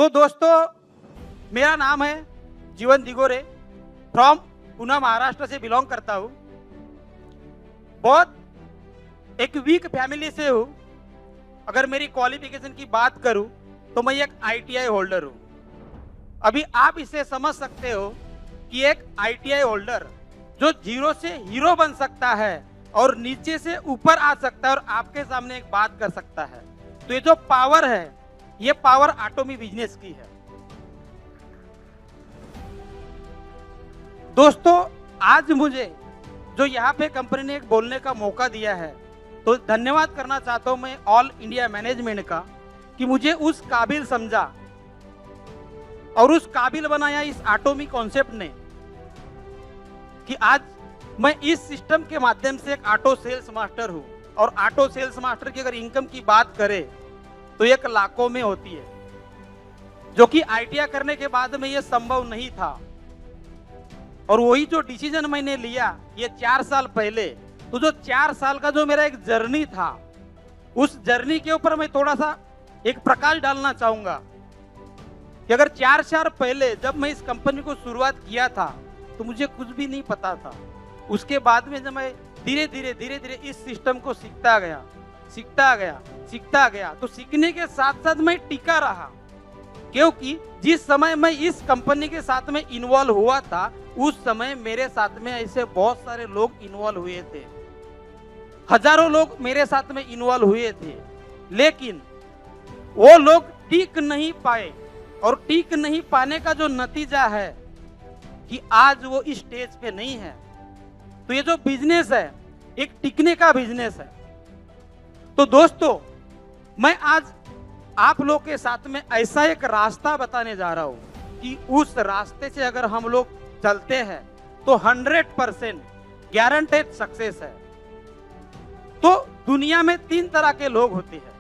तो दोस्तों, मेरा नाम है जीवन दिगोरे, फ्रॉम पुणे महाराष्ट्र से बिलोंग करता हूँ। बहुत एक वीक फैमिली से हूँ। अगर मेरी क्वालिफिकेशन की बात करूँ तो मैं एक आईटीआई होल्डर हूँ। अभी आप इसे समझ सकते हो कि एक आईटीआई होल्डर जो जीरो से हीरो बन सकता है और नीचे से ऊपर आ सकता है और आपके सामने एक बात कर सकता है, तो ये जो पावर है, ये पावर एटॉमी बिजनेस की है। दोस्तों, आज मुझे जो यहाँ पे कंपनी ने एक बोलने का मौका दिया है, तो धन्यवाद करना चाहता हूँ मैं ऑल इंडिया मैनेजमेंट का कि मुझे उस काबिल समझा और उस काबिल बनाया इस एटॉमी कॉन्सेप्ट ने कि आज मैं इस सिस्टम के माध्यम से एक ऑटो सेल्स मास्टर हूँ। और ऑटो सेल्स मास्टर की अगर इनकम की बात करें तो एक लाखों में होती है, जो कि आईटीआई करने के बाद में ये संभव नहीं था। और वही जो डिसीजन मैंने लिया ये 4 साल पहले, तो जो 4 साल का जो मेरा एक जर्नी था, उस जर्नी के ऊपर मैं थोड़ा सा एक प्रकाश डालना चाहूंगा कि अगर 4 साल पहले जब मैं इस कंपनी को शुरुआत किया था तो मुझे कुछ भी नहीं पता था। उसके बाद में जब मैं धीरे धीरे इस सिस्टम को सीखता गया, तो सीखने के साथ साथ मैं टिका रहा, क्योंकि जिस समय मैं इस कंपनी के साथ में इन्वॉल्व हुआ था, उस समय मेरे साथ में ऐसे बहुत सारे लोग इन्वॉल्व हुए थे, हजारों लोग मेरे साथ में इन्वॉल्व हुए थे, लेकिन वो लोग टिक नहीं पाए। और टिक नहीं पाने का जो नतीजा है कि आज वो इस स्टेज पे नहीं है। तो ये जो बिजनेस है, एक टिकने का बिजनेस है। तो दोस्तों, मैं आज आप लोग के साथ में ऐसा एक रास्ता बताने जा रहा हूं कि उस रास्ते से अगर हम लोग चलते हैं तो 100% गारंटेड सक्सेस है। तो दुनिया में 3 तरह के लोग होते हैं।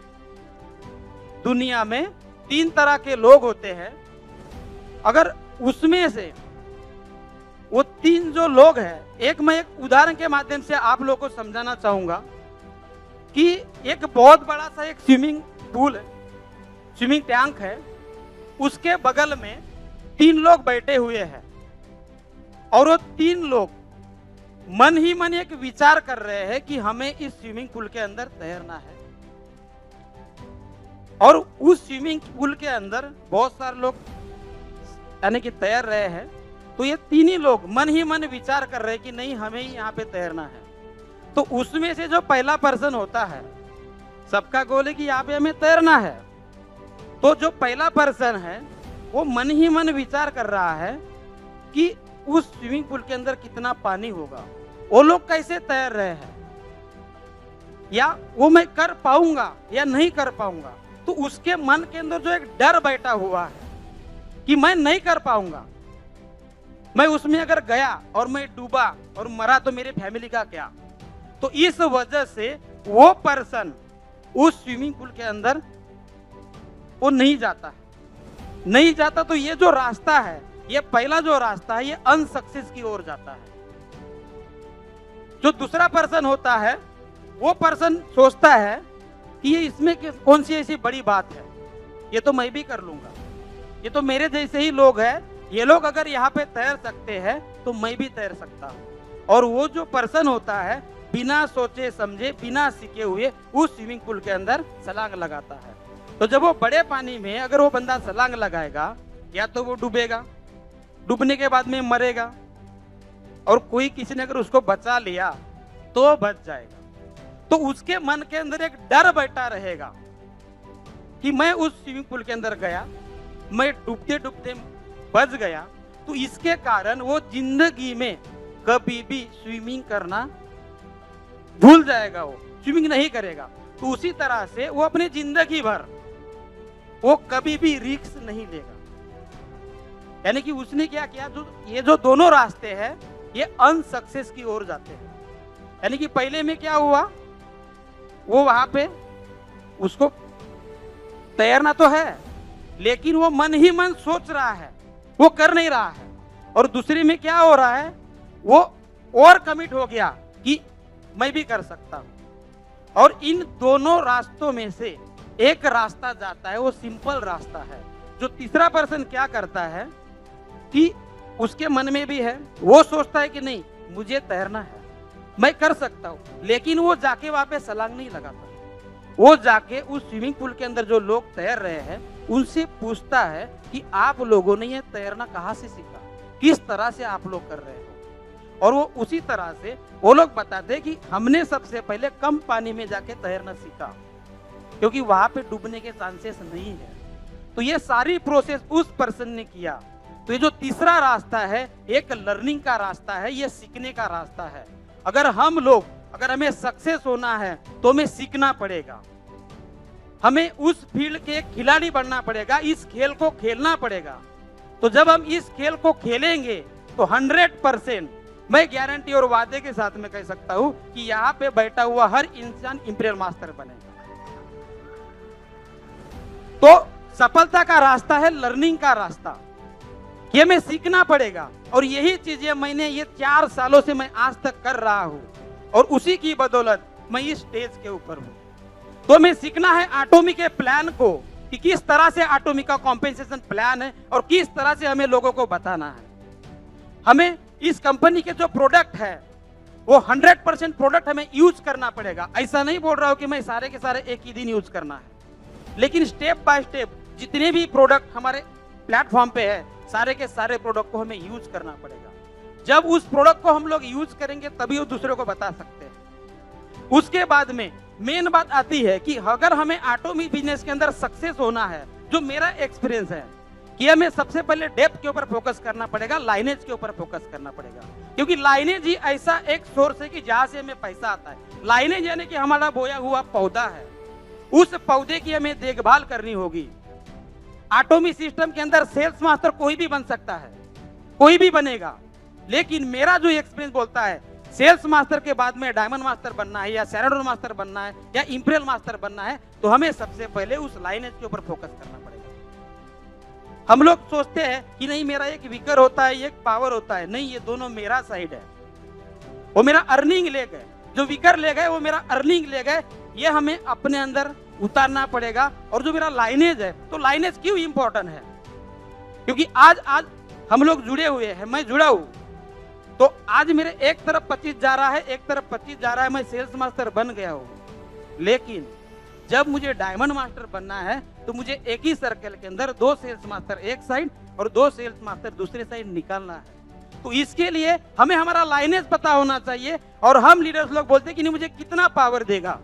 दुनिया में 3 तरह के लोग होते हैं। अगर उसमें से वो 3 जो लोग हैं, मैं एक उदाहरण के माध्यम से आप लोगों को समझाना चाहूंगा कि एक बहुत बड़ा सा एक स्विमिंग पूल है, स्विमिंग टैंक है, उसके बगल में 3 लोग बैठे हुए हैं और वो 3 लोग मन ही मन एक विचार कर रहे हैं कि हमें इस स्विमिंग पूल के अंदर तैरना है। और उस स्विमिंग पूल के अंदर बहुत सारे लोग यानी कि तैर रहे हैं। तो ये 3 ही लोग मन ही मन विचार कर रहे हैं कि नहीं, हमें ही यहाँ पे तैरना है। तो उसमें से जो पहला पर्सन होता है, सबका गोल है कि यहाँ पे हमें तैरना है। तो जो पहला पर्सन है वो मन ही मन विचार कर रहा है कि उस स्विमिंग पूल के अंदर कितना पानी होगा, वो लोग कैसे तैर रहे हैं, या वो मैं कर पाऊंगा या नहीं कर पाऊंगा। तो उसके मन के अंदर जो एक डर बैठा हुआ है कि मैं नहीं कर पाऊंगा, मैं उसमें अगर गया और मैं डूबा और मरा तो मेरे फैमिली का क्या। तो इस वजह से वो पर्सन उस स्विमिंग पूल के अंदर वो नहीं जाता। तो ये जो रास्ता है, ये पहला जो रास्ता है, ये अनसक्सेस की ओर जाता है। जो दूसरा पर्सन होता है, वो पर्सन सोचता है कि ये इसमें कौन सी ऐसी बड़ी बात है, ये तो मैं भी कर लूंगा, ये तो मेरे जैसे ही लोग हैं, ये लोग अगर यहाँ पे तैर सकते हैं तो मैं भी तैर सकता हूँ। और वो जो पर्सन होता है, बिना सोचे समझे, बिना सीखे हुए उस स्विमिंग पूल के अंदर छलांग लगाता है। तो जब वो बड़े पानी में अगर वो बंदा छलांग लगाएगा, या तो वो डूबेगा, डूबने के बाद में मरेगा, और कोई किसी ने अगर उसको बचा लिया तो बच जाएगा। तो उसके मन के अंदर एक डर बैठा रहेगा कि मैं उस स्विमिंग पूल के अंदर गया, मैं डूबते डूबते बच गया, तो इसके कारण वो जिंदगी में कभी भी स्विमिंग करना भूल जाएगा, वो स्विमिंग नहीं करेगा। तो उसी तरह से वो अपनी जिंदगी भर वो कभी भी रिस्क नहीं लेगा। यानी कि उसने क्या किया, ये जो दोनों रास्ते हैं, ये अनसक्सेस की ओर जाते हैं। यानी कि पहले में क्या हुआ, वो वहां पे उसको तैरना तो है, लेकिन वो मन ही मन सोच रहा है, वो कर नहीं रहा है। और दूसरी में क्या हो रहा है, वो और कमिट हो गया कि मैं भी कर सकता हूं। और इन दोनों रास्तों में से एक रास्ता जाता है, वो सिंपल रास्ता है जो तीसरा पर्सन क्या करता है कि उसके मन में भी है, वो सोचता है कि नहीं मुझे तैरना है, मैं कर सकता हूँ, लेकिन वो जाके वहां पे छलांग नहीं लगाता। वो जाके उस स्विमिंग पूल के अंदर जो लोग तैर रहे हैं उनसे पूछता है कि आप लोगों ने ये तैरना कहाँ से सीखा, किस तरह से आप लोग कर रहे हो। और वो उसी तरह से वो लोग बताते हैं कि हमने सबसे पहले कम पानी में जाके तैरना सीखा, क्योंकि वहां पे डूबने के चांसेस नहीं है। तो ये सारी प्रोसेस उस पर्सन ने किया। तो ये जो तीसरा रास्ता है, एक लर्निंग का रास्ता है, ये सीखने का रास्ता है। अगर हमें सक्सेस होना है तो हमें सीखना पड़ेगा, हमें उस फील्ड के खिलाड़ी बनना पड़ेगा, इस खेल को खेलना पड़ेगा। तो जब हम इस खेल को खेलेंगे तो 100% मैं गारंटी और वादे के साथ में कह सकता हूं कि यहाँ पे बैठा हुआ हर इंसान इंपीरियल मास्टर बनेगा। तो सफलता का रास्ता है लर्निंग का रास्ता, ये मैं सीखना पड़ेगा। और यही चीजें मैंने ये 4 सालों से मैं आज तक कर रहा हूं और उसी की बदौलत मैं इस स्टेज के ऊपर हूं। तो मैं सीखना है एटॉमी के प्लान को कि किस तरह से एटॉमी का कॉम्पेंसेशन प्लान है और किस तरह से हमें लोगों को बताना है। हमें इस कंपनी के जो प्रोडक्ट है वो 100% प्रोडक्ट हमें यूज करना पड़ेगा। ऐसा नहीं बोल रहा हूं कि मैं सारे के सारे एक ही दिन यूज करना है, लेकिन स्टेप बाय स्टेप जितने भी प्रोडक्ट हमारे प्लेटफॉर्म पे है सारे के सारे प्रोडक्ट को हमें यूज करना पड़ेगा। जब उस प्रोडक्ट को हम लोग यूज करेंगे तभी वो दूसरे को बता सकते हैं। उसके बाद में मेन बात आती है कि अगर हमें एटॉमी बिजनेस के अंदर सक्सेस होना है, जो मेरा एक्सपीरियंस है कि हमें सबसे पहले डेप्थ के ऊपर फोकस करना पड़ेगा, लाइनेज के ऊपर फोकस करना पड़ेगा। क्योंकि लाइनेज ही ऐसा एक सोर्स है कि जहां से हमें पैसा आता है। लाइनेज यानी कि हमारा बोया हुआ पौधा है, उस पौधे की हमें देखभाल करनी होगी। एटॉमी सिस्टम के अंदर सेल्स मास्टर कोई भी बन सकता है, कोई भी बनेगा, लेकिन मेरा जो एक्सपीरियंस बोलता है सेल्स मास्टर के बाद में डायमंड मास्टर बनना है या सैराडोन मास्टर बनना है या इंपीरियल मास्टर बनना है तो हमें सबसे पहले उस लाइनेज के ऊपर फोकस करना पड़ेगा। हम लोग सोचते हैं कि नहीं मेरा एक वीकर होता है, एक पावर होता है, नहीं ये दोनों मेरा साइड है, वो मेरा अर्निंग लेग है। जो वीकर लेग है वो मेरा अर्निंग लेग है, ये हमें अपने अंदर उतारना पड़ेगा। और जो मेरा लाइनेज है, तो लाइनेज क्यों इंपॉर्टेंट है, क्योंकि आज हम लोग जुड़े हुए हैं, मैं जुड़ा हूं, तो आज मेरे एक तरफ 25 जा रहा है, एक तरफ 25 जा रहा है, मैं सेल्स मास्टर बन गया हूं। लेकिन जब मुझे डायमंड मास्टर बनना है तो मुझे एक ही सर्कल के अंदर 2 सेल्स मास्टर एक साइड और 2 सेल्स मास्टर दूसरे साइड निकालना है। तो इसके लिए हमें हमारा लाइनेज पता होना चाहिए। और हम लीडर्स लोग बोलते हैं कि नहीं मुझे कितना पावर देगा।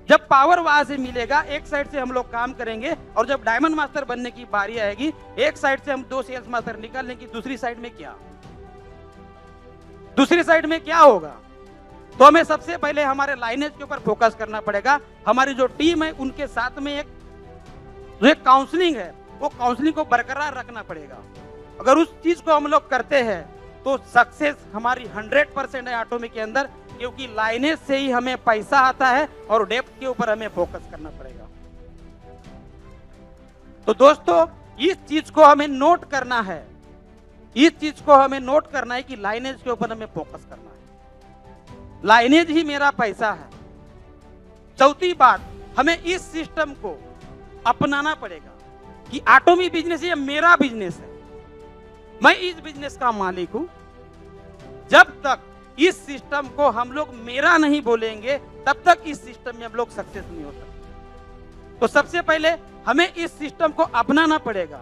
जब पावर वहां से मिलेगा, एक साइड से हम लोग काम करेंगे, और जब डायमंड मास्टर बनने की बारी आएगी, एक साइड से हम 2 सेल्स मास्टर निकाल लेंगे, दूसरी साइड में क्या होगा। तो हमें सबसे पहले हमारे लाइनेज के ऊपर फोकस करना पड़ेगा। हमारी जो टीम है उनके साथ में एक काउंसलिंग है, वो काउंसलिंग को बरकरार रखना पड़ेगा। अगर उस चीज को हम लोग करते हैं तो सक्सेस हमारी 100% है एटॉमी के अंदर, क्योंकि लाइनेज से ही हमें पैसा आता है और डेप्थ के ऊपर हमें फोकस करना पड़ेगा। तो दोस्तों इस चीज को हमें नोट करना है, इस चीज को हमें नोट करना है कि लाइनेज के ऊपर हमें फोकस करना है, लाइनेज ही मेरा पैसा है। चौथी बात, हमें इस सिस्टम को अपनाना पड़ेगा कि एटॉमी बिजनेस ये मेरा बिजनेस है, मैं इस बिजनेस का मालिक हूं। जब तक इस सिस्टम को हम लोग मेरा नहीं बोलेंगे तब तक इस सिस्टम में हम लोग सक्सेस नहीं हो सकते। तो सबसे पहले हमें इस सिस्टम को अपनाना पड़ेगा।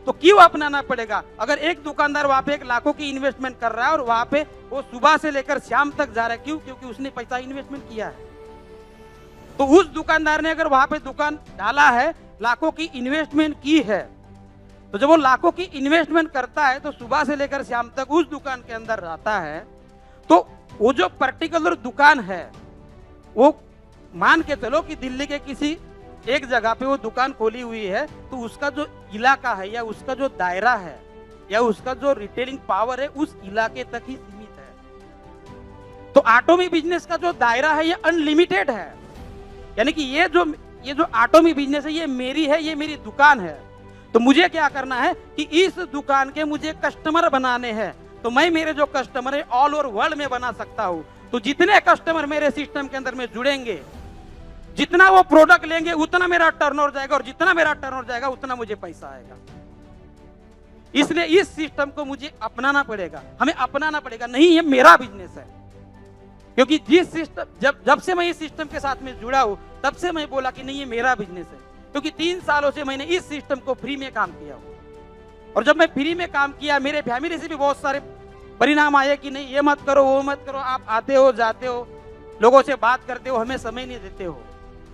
तो क्यों अपनाना पड़ेगा? अगर एक दुकानदार वहां पे 1 लाखों की इन्वेस्टमेंट कर रहा है और वहां पे वो सुबह से लेकर शाम तक जा रहा है, क्यों? क्योंकि उसने पैसा इन्वेस्टमेंट किया है। तो उस दुकानदार ने अगर वहां पे दुकान डाला है, लाखों की इन्वेस्टमेंट की है, तो जब वो लाखों की इन्वेस्टमेंट करता है तो सुबह से लेकर शाम तक उस दुकान के अंदर रहता है, तो वो जो पर्टिकुलर दुकान है, वो मान के चलो कि दिल्ली के किसी एक जगह पे वो दुकान खोली हुई है, तो उसका जो इलाका है या उसका जो दायरा है या उसका जो रिटेलिंग पावर है उस इलाके तक ही सीमित है। तो एटॉमी बिजनेस का जो दायरा है ये अनलिमिटेड है, यानी कि ये जो एटॉमी बिजनेस है ये मेरी है, ये मेरी दुकान है। तो मुझे क्या करना है कि इस दुकान के मुझे कस्टमर बनाने हैं। तो मैं मेरे जो कस्टमर है ऑल ओवर वर्ल्ड में बना सकता हूं। तो जितने कस्टमर मेरे सिस्टम के अंदर में जुड़ेंगे, जितना वो प्रोडक्ट लेंगे उतना मेरा टर्नओवर जाएगा, और जितना मेरा टर्नओवर जाएगा उतना मुझे पैसा आएगा। इसलिए इस सिस्टम को मुझे अपनाना पड़ेगा, हमें अपनाना पड़ेगा। नहीं, ये मेरा बिजनेस है। क्योंकि जिस सिस्टम जब से मैं इस सिस्टम के साथ में जुड़ा हूं, तब से मैं बोला कि नहीं, ये मेरा बिजनेस है। क्योंकि 3 सालों से मैंने इस सिस्टम को फ्री में काम किया हूं, और जब मैं फ्री में काम किया, मेरे फैमिली से भी बहुत सारे परिणाम आए कि नहीं, ये मत करो, वो मत करो, आप आते हो, जाते हो, लोगों से बात करते हो, हमें समय नहीं देते हो।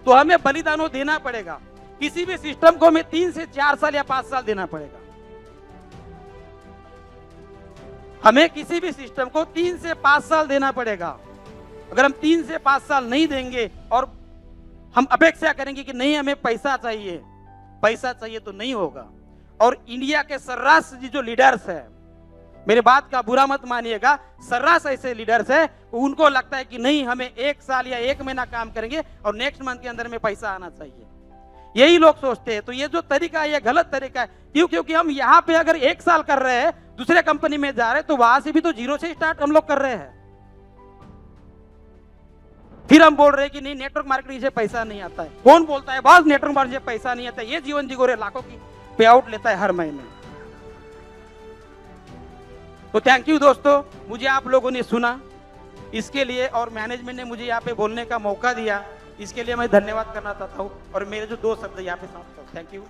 तो हमें बलिदानों देना पड़ेगा। किसी भी सिस्टम को हमें 3 से 4 साल या 5 साल देना पड़ेगा। हमें किसी भी सिस्टम को 3 से 5 साल देना पड़ेगा। अगर हम 3 से 5 साल नहीं देंगे और हम अपेक्षा करेंगे कि नहीं, हमें पैसा चाहिए, पैसा चाहिए, तो नहीं होगा। और इंडिया के सर्रास जो लीडर्स है, मेरे बात का बुरा मत मानिएगा, सर्रास ऐसे लीडर्स है, उनको लगता है कि नहीं, हमें 1 साल या 1 महीना काम करेंगे और नेक्स्ट मंथ के अंदर में पैसा आना चाहिए। यही लोग सोचते हैं। तो ये जो तरीका है, ये गलत तरीका है। क्यों? क्योंकि हम यहाँ पे अगर 1 साल कर रहे हैं, दूसरे कंपनी में जा रहे हैं, तो वहां से भी तो 0 से स्टार्ट हम लोग कर रहे हैं। फिर हम बोल रहे हैं कि नहीं, नेटवर्क मार्केटिंग से पैसा नहीं आता है। कौन बोलता है बॉस नेटवर्क मार्केटिंग से पैसा नहीं आता है? ये जीवन जिगोरे लाखों की पे आउट लेता है हर महीने। तो थैंक यू दोस्तों, मुझे आप लोगों ने सुना, इसके लिए, और मैनेजमेंट ने मुझे यहाँ पे बोलने का मौका दिया, इसके लिए मैं धन्यवाद करना चाहता हूँ। और मेरे जो 2 शब्द यहाँ पे समाप्त। Thank you.